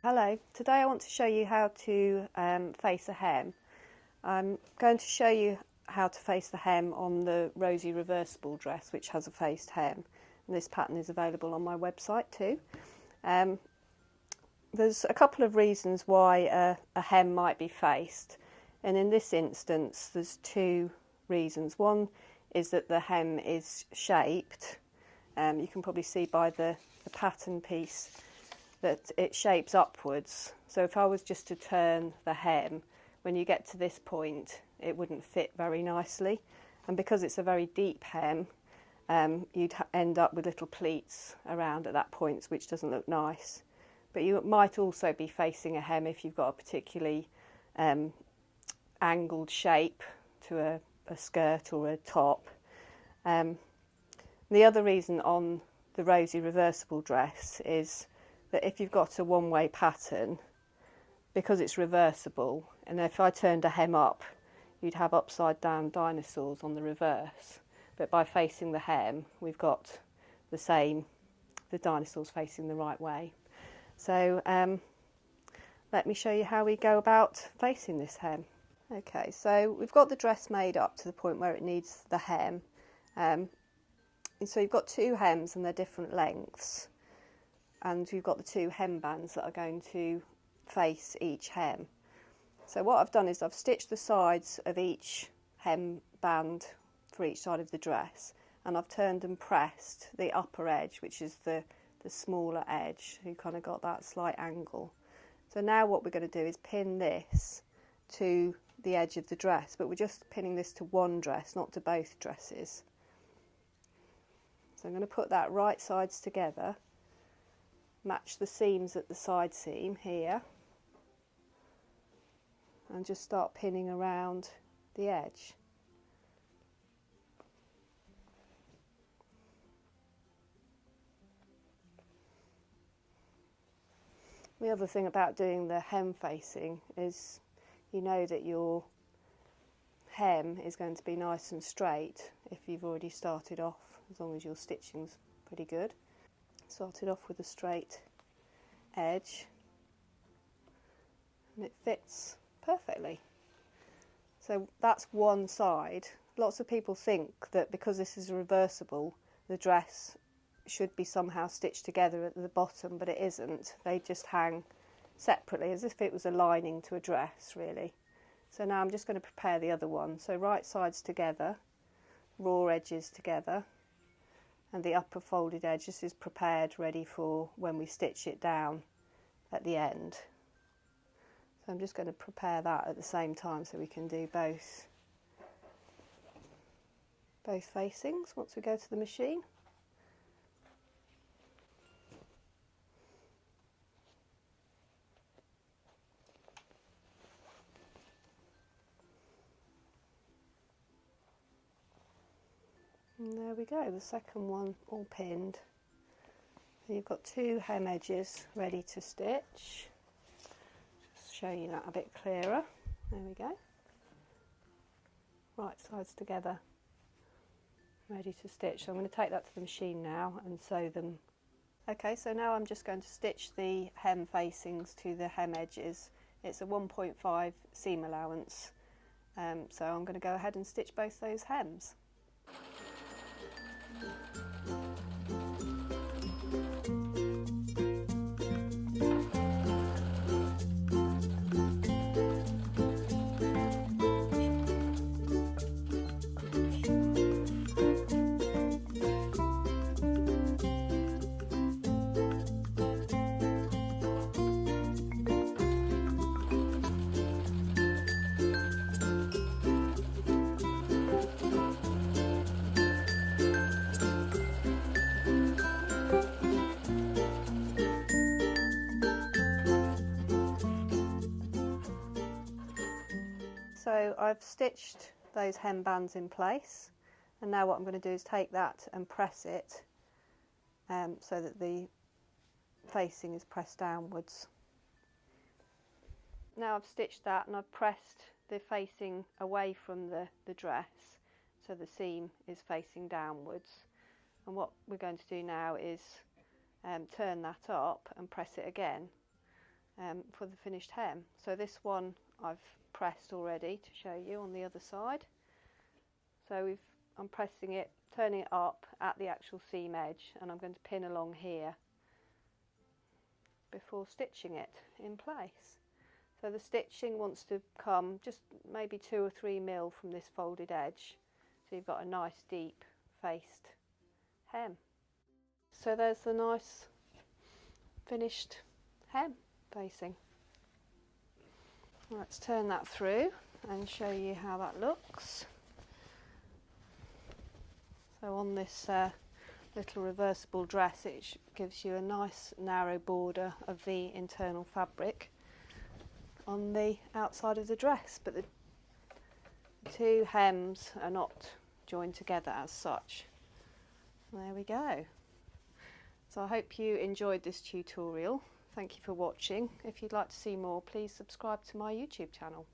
Hello, today I want to show you how to face a hem. I'm going to show you how to face the hem on the Rosie reversible dress, which has a faced hem. And this pattern is available on my website too. There's a couple of reasons why a hem might be faced, and in this instance there's two reasons. One is that the hem is shaped. You can probably see by the pattern piece that it shapes upwards. So if I was just to turn the hem, when you get to this point it wouldn't fit very nicely, and because it's a very deep hem, you'd end up with little pleats around at that point, which doesn't look nice. But you might also be facing a hem if you've got a particularly angled shape to a skirt or a top. The other reason on the Rosie reversible dress is that if you've got a one-way pattern, because it's reversible, and if I turned a hem up, you'd have upside down dinosaurs on the reverse. But by facing the hem, we've got the dinosaurs facing the right way. So let me show you how we go about facing this hem. Okay, so we've got the dress made up to the point where it needs the hem. And so you've got two hems and they're different lengths. And you've got the two hem bands that are going to face each hem. So what I've done is I've stitched the sides of each hem band for each side of the dress, and I've turned and pressed the upper edge, which is the smaller edge, who kind of got that slight angle. So now what we're going to do is pin this to the edge of the dress, but we're just pinning this to one dress, not to both dresses. So I'm going to put that right sides together, match the seams at the side seam here, and just start pinning around the edge. The other thing about doing the hem facing is you know that your hem is going to be nice and straight if you've already started off, as long as your stitching's pretty good. Started off with a straight edge and it fits perfectly. So that's one side. Lots of people think that because this is reversible, the dress should be somehow stitched together at the bottom, but it isn't. They just hang separately as if it was a lining to a dress, really. So now I'm just going to prepare the other one. So right sides together, raw edges together, and the upper folded edge. This is prepared, ready for when we stitch it down at the end. So I'm just going to prepare that at the same time so we can do both facings once we go to the machine. And there we go, the second one all pinned. So you've got two hem edges ready to stitch. Just show you that a bit clearer. There we go. Right sides together, ready to stitch. So I'm going to take that to the machine now and sew them. Okay, so now I'm just going to stitch the hem facings to the hem edges. It's a 1.5 seam allowance. So I'm going to go ahead and stitch both those hems. So I've stitched those hem bands in place, and now what I'm going to do is take that and press it so that the facing is pressed downwards. Now I've stitched that and I've pressed the facing away from the dress so the seam is facing downwards, and what we're going to do now is turn that up and press it again, for the finished hem. So this one I've pressed already to show you on the other side. So I'm pressing it, turning it up at the actual seam edge, and I'm going to pin along here before stitching it in place. So the stitching wants to come just maybe 2 or 3 mil from this folded edge, so you've got a nice deep faced hem. So there's the nice finished hem facing. Let's turn that through and show you how that looks. So on this little reversible dress, it gives you a nice narrow border of the internal fabric on the outside of the dress, but the two hems are not joined together as such. There we go. So I hope you enjoyed this tutorial. Thank you for watching. If you'd like to see more, please subscribe to my YouTube channel.